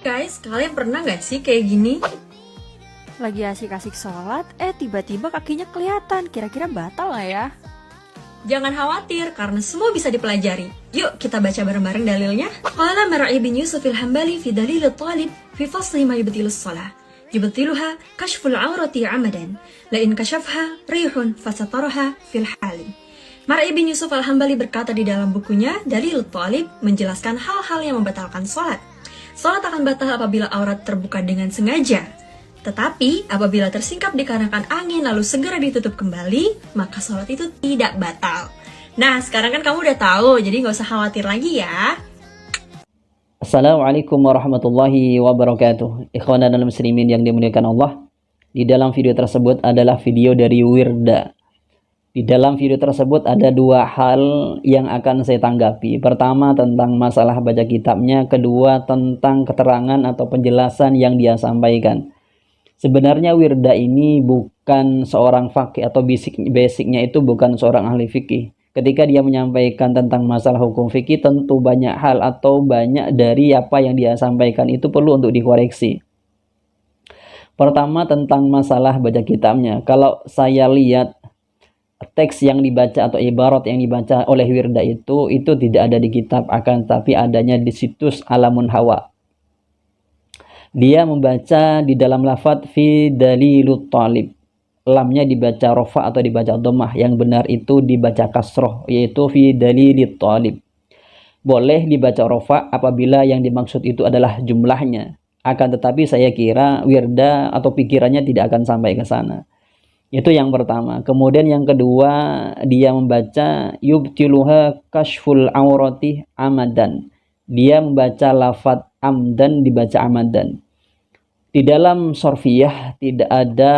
Guys, kalian pernah nggak sih kayak gini? Lagi asik-asik sholat, tiba-tiba kakinya kelihatan. Kira-kira batal nggak ya? Jangan khawatir, karena semua bisa dipelajari. Yuk, kita baca bareng-bareng dalilnya. Qala Mar'i bin Yusuf al-Hambali fi dalil al-talib fi fasli ma yubtilu shalah. Yubtiluha kashful aurati amadan. La in kashafha rihun fasataraha fil hali. Mar'i bin Yusuf al-Hambali berkata di dalam bukunya Dalil al-Talib menjelaskan hal-hal yang membatalkan sholat. Sholat akan batal apabila aurat terbuka dengan sengaja. Tetapi apabila tersingkap dikarenakan angin lalu segera ditutup kembali, maka sholat itu tidak batal. Nah, sekarang kan kamu udah tahu, jadi nggak usah khawatir lagi ya. Assalamualaikum warahmatullahi wabarakatuh. Ikhwan dan muslimin yang dimuliakan Allah. Di dalam video tersebut adalah video dari Wirda. Di dalam video tersebut ada dua hal yang akan saya tanggapi. Pertama tentang masalah baca kitabnya, kedua tentang keterangan atau penjelasan yang dia sampaikan. Sebenarnya Wirda ini bukan seorang faqih atau basicnya itu bukan seorang ahli fikih. Ketika dia menyampaikan tentang masalah hukum fikih, tentu banyak hal atau banyak dari apa yang dia sampaikan itu perlu untuk dikoreksi. Pertama tentang masalah baca kitabnya. Kalau saya lihat teks yang dibaca atau ibarat yang dibaca oleh Wirda itu tidak ada di kitab, akan tapi adanya di situs Alamun Hawa. Dia membaca di dalam lafadz fi dalilut talib. Lamnya dibaca rofa atau dibaca dhammah. Yang benar itu dibaca kasroh, yaitu fi dalilit talib. Boleh dibaca rofa apabila yang dimaksud itu adalah jumlahnya. Akan tetapi saya kira Wirda atau pikirannya tidak akan sampai ke sana. Itu yang pertama. Kemudian yang kedua, dia membaca yubtiluha kashful aurati amadan. Dia membaca lafadz amdan dibaca amadan. Di dalam sorfiyah tidak ada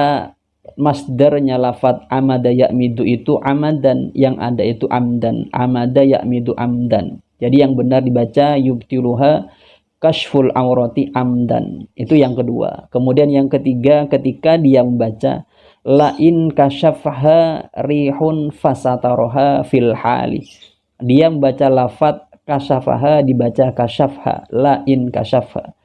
masdarnya lafadz amada ya'midu itu amadan, yang ada itu amdan. Amada ya'midu amdan. Jadi yang benar dibaca yubtiluha kashful aurati amdan. Itu yang kedua. Kemudian yang ketiga, ketika dia membaca la in kashafha rihun fasataroha fil hali. Dia membaca lafadz kashafaha dibaca kashafha, la in kashafha.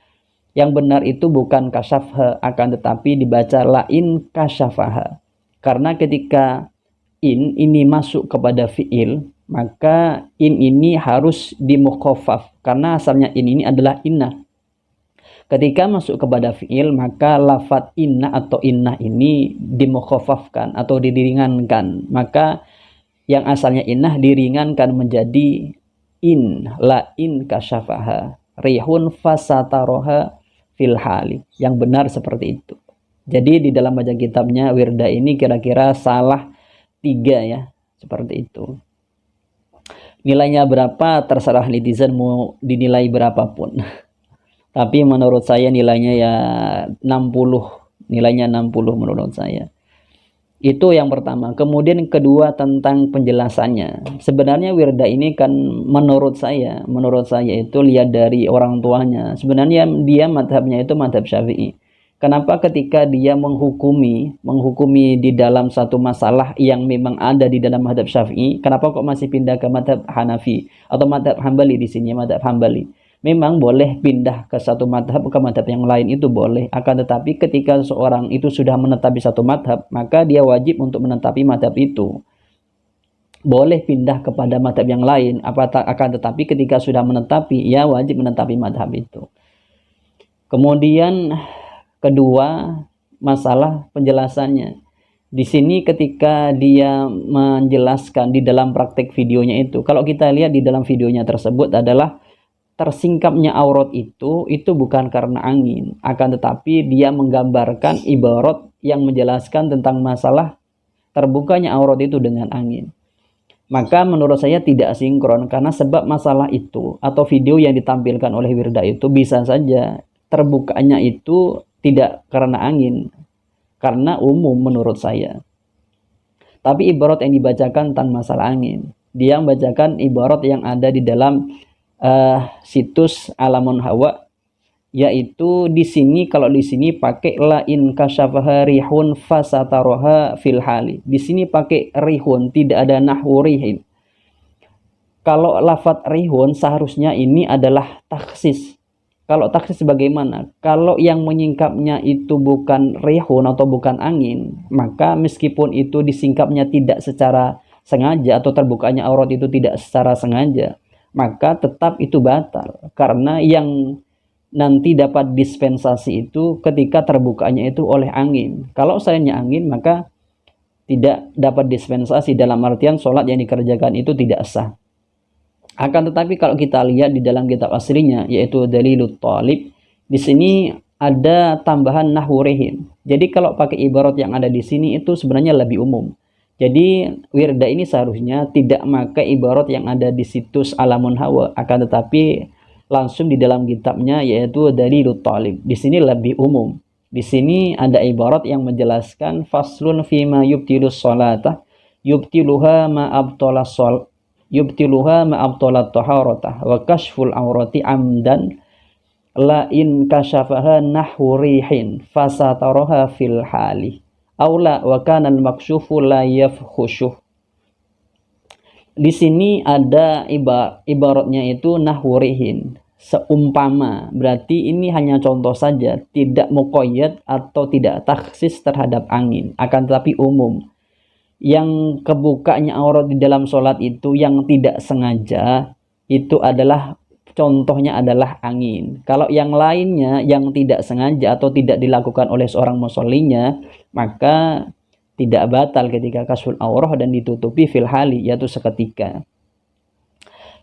Yang benar itu bukan kashafha, akan tetapi dibaca la in kashafaha. Karena ketika in ini masuk kepada fiil, maka in ini harus dimukhaffaf karena asalnya in ini adalah inna. Ketika masuk kepada fiil, maka lafadz inna atau innah ini dimukhaffafkan atau diringankan. Maka yang asalnya innah diringankan menjadi in, la in kashafaha rihun fasataroha fil hali. Yang benar seperti itu. Jadi di dalam baca kitabnya Wirda ini kira-kira salah 3 ya, seperti itu. Nilainya berapa terserah netizen mau dinilai berapapun. Tapi menurut saya nilainya ya 60. Nilainya 60 menurut saya. Itu yang pertama. Kemudian kedua tentang penjelasannya. Sebenarnya Wirda ini kan menurut saya itu lihat dari orang tuanya. Sebenarnya dia madhabnya itu madhab Syafi'i. Kenapa ketika dia menghukumi di dalam satu masalah yang memang ada di dalam madhab Syafi'i, kenapa kok masih pindah ke madhab Hanafi atau madhab Hambali di sini, madhab Hambali? Memang boleh pindah ke satu madhab ke madhab yang lain, itu boleh. Akan tetapi ketika seorang itu sudah menetapi satu madhab, maka dia wajib untuk menetapi madhab itu. Boleh pindah kepada madhab yang lain, akan tetapi ketika sudah menetapi, ya wajib menetapi madhab itu. Kemudian kedua, masalah penjelasannya. Di sini ketika dia menjelaskan di dalam praktek videonya itu, kalau kita lihat di dalam videonya tersebut adalah tersingkapnya aurat itu bukan karena angin, akan tetapi dia menggambarkan ibarat yang menjelaskan tentang masalah terbukanya aurat itu dengan angin. Maka menurut saya tidak sinkron, karena sebab masalah itu atau video yang ditampilkan oleh Wirda itu bisa saja terbukanya itu tidak karena angin, karena umum menurut saya. Tapi ibarat yang dibacakan tentang masalah angin, dia membacakan ibarat yang ada di dalam situs Alamun Hawa, yaitu di sini, kalau di sini pakai la in kashafaha rihun fasataroha fil hali. Di sini pakai rihun, tidak ada nahwu rihin. Kalau lafadz rihun seharusnya ini adalah taksis. Kalau taksis bagaimana? Kalau yang menyingkapnya itu bukan rihun atau bukan angin, maka meskipun itu disingkapnya tidak secara sengaja atau terbukanya aurat itu tidak secara sengaja, maka tetap itu batal. Karena yang nanti dapat dispensasi itu ketika terbukanya itu oleh angin. Kalau sayangnya angin, maka tidak dapat dispensasi, dalam artian sholat yang dikerjakan itu tidak sah. Akan tetapi kalau kita lihat di dalam kitab aslinya, yaitu Dalilut Thalib, di sini ada tambahan nahwu rihin. Jadi kalau pakai ibarat yang ada di sini itu sebenarnya lebih umum. Jadi wirda ini seharusnya tidak pakai ibarat yang ada di situs Alamun Hawa, akan tetapi langsung di dalam kitabnya, yaitu Dalilut Thalib. Di sini lebih umum. Di sini ada ibarat yang menjelaskan faslun fima yubtilus sholata yubtiluha ma abtalas shol yubtiluha ma abtalat taharatah wa kashful aurati amdan la in kashafaha nahwu rihin fasataraha fil hali aula wa kana al makshufu la yafkhushuh. Di sini ada ibaratnya itu nahwu rihin, seumpama, berarti ini hanya contoh saja, tidak muqayyad atau tidak taksis terhadap angin, akan tetapi umum. Yang kebukanya aurat di dalam sholat itu yang tidak sengaja, itu adalah contohnya adalah angin. Kalau yang lainnya yang tidak sengaja atau tidak dilakukan oleh seorang musollinya, maka tidak batal ketika kasful aurah dan ditutupi fil hali, yaitu seketika.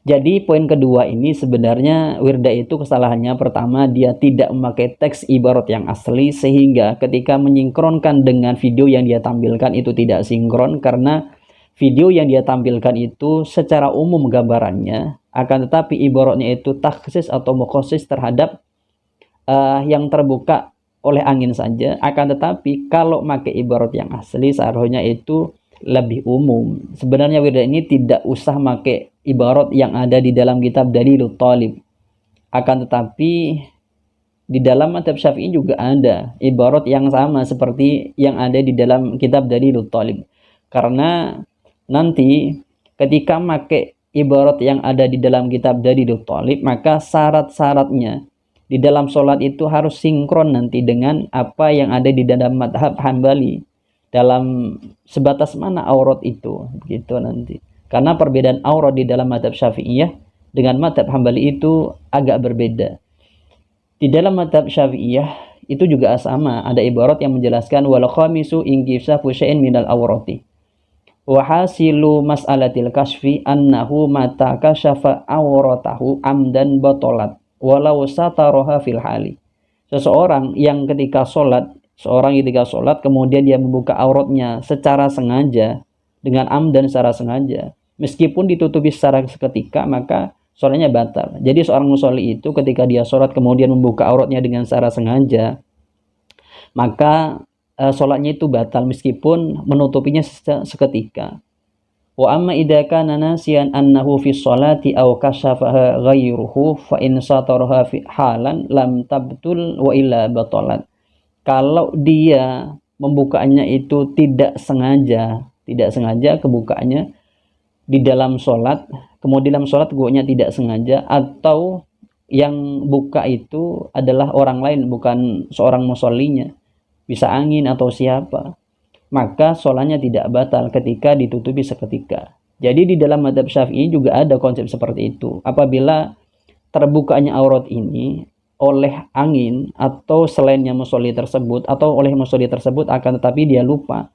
Jadi poin kedua ini sebenarnya wirda itu kesalahannya pertama, dia tidak memakai teks ibarat yang asli, sehingga ketika menyinkronkan dengan video yang dia tampilkan itu tidak sinkron, karena video yang dia tampilkan itu secara umum gambarannya, akan tetapi ibaratnya itu taksis atau mukhasis terhadap yang terbuka oleh angin saja. Akan tetapi kalau pakai ibarat yang asli seharusnya itu lebih umum. Sebenarnya wirda ini tidak usah pakai ibarat yang ada di dalam kitab Dalilut Thalib. Akan tetapi di dalam mazhab Syafi'i juga ada ibarat yang sama seperti yang ada di dalam kitab Dalilut Thalib. Karena nanti ketika pakai ibarat yang ada di dalam kitab Dalilut Thalib, maka syarat-syaratnya di dalam sholat itu harus sinkron nanti dengan apa yang ada di dalam mazhab Hambali. Dalam sebatas mana aurat itu, begitu nanti. Karena perbedaan aurat di dalam mazhab Syafi'iyah dengan mazhab Hambali itu agak berbeda. Di dalam mazhab Syafi'iyah itu juga sama, ada ibarat yang menjelaskan wal khamisu inkishafu syai'in minal aurati. Wa hasilu mas'alatil kashfi annahu mata kashafa auratahu amdan batalat walau sataraha fil hali. Seseorang yang ketika sholat kemudian dia membuka auratnya secara sengaja, dengan amdan secara sengaja, meskipun ditutupi secara seketika, maka sholatnya batal. Jadi seorang musolli itu ketika dia sholat kemudian membuka auratnya dengan secara sengaja, maka sholatnya itu batal meskipun menutupinya seketika. Wa amma idza kana nasiyan annahu fi sholati aw kashafaha ghayruhu fa in sataraha fi halan lam tabtul wa illa batalat. Kalau dia membukanya itu tidak sengaja kebukaannya di dalam sholat, kemudian dalam sholat bukanya tidak sengaja, atau yang buka itu adalah orang lain bukan seorang musollinya, bisa angin atau siapa, maka sholatnya tidak batal ketika ditutupi seketika. Jadi di dalam mazhab Syafi'i juga ada konsep seperti itu. Apabila terbukanya aurat ini oleh angin atau selainnya musolli tersebut atau oleh musolli tersebut, akan tetapi dia lupa,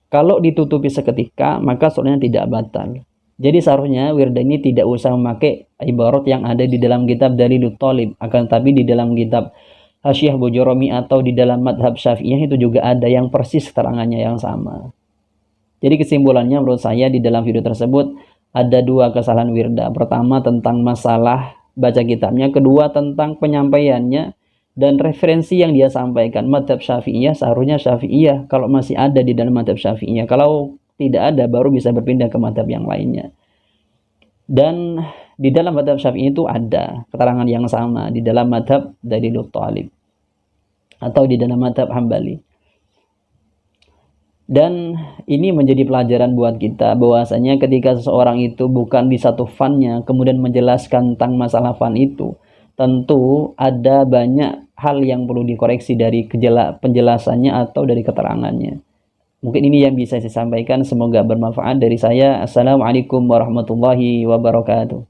kalau ditutupi seketika maka sholatnya tidak batal. Jadi seharusnya wirda ini tidak usah memakai ibarat yang ada di dalam kitab Dalilut Thalib, akan tetapi di dalam kitab Hasyiah Bojoromi atau di dalam madhab Syafi'iyah itu juga ada yang persis keterangannya yang sama. Jadi kesimpulannya menurut saya di dalam video tersebut ada dua kesalahan wirda. Pertama tentang masalah baca kitabnya, kedua tentang penyampaiannya dan referensi yang dia sampaikan. Madhab Syafi'iyah seharusnya Syafi'iyah kalau masih ada di dalam madhab Syafi'iyah, kalau tidak ada baru bisa berpindah ke madhab yang lainnya. Dan di dalam madhab Syafi'i itu ada keterangan yang sama di dalam madhab Dalilut Thalib atau di dalam madhab Hambali. Dan ini menjadi pelajaran buat kita bahwasanya ketika seseorang itu bukan di satu fannya kemudian menjelaskan tentang masalah fan itu, tentu ada banyak hal yang perlu dikoreksi dari penjelasannya atau dari keterangannya. Mungkin ini yang bisa saya sampaikan, semoga bermanfaat dari saya. Assalamualaikum warahmatullahi wabarakatuh.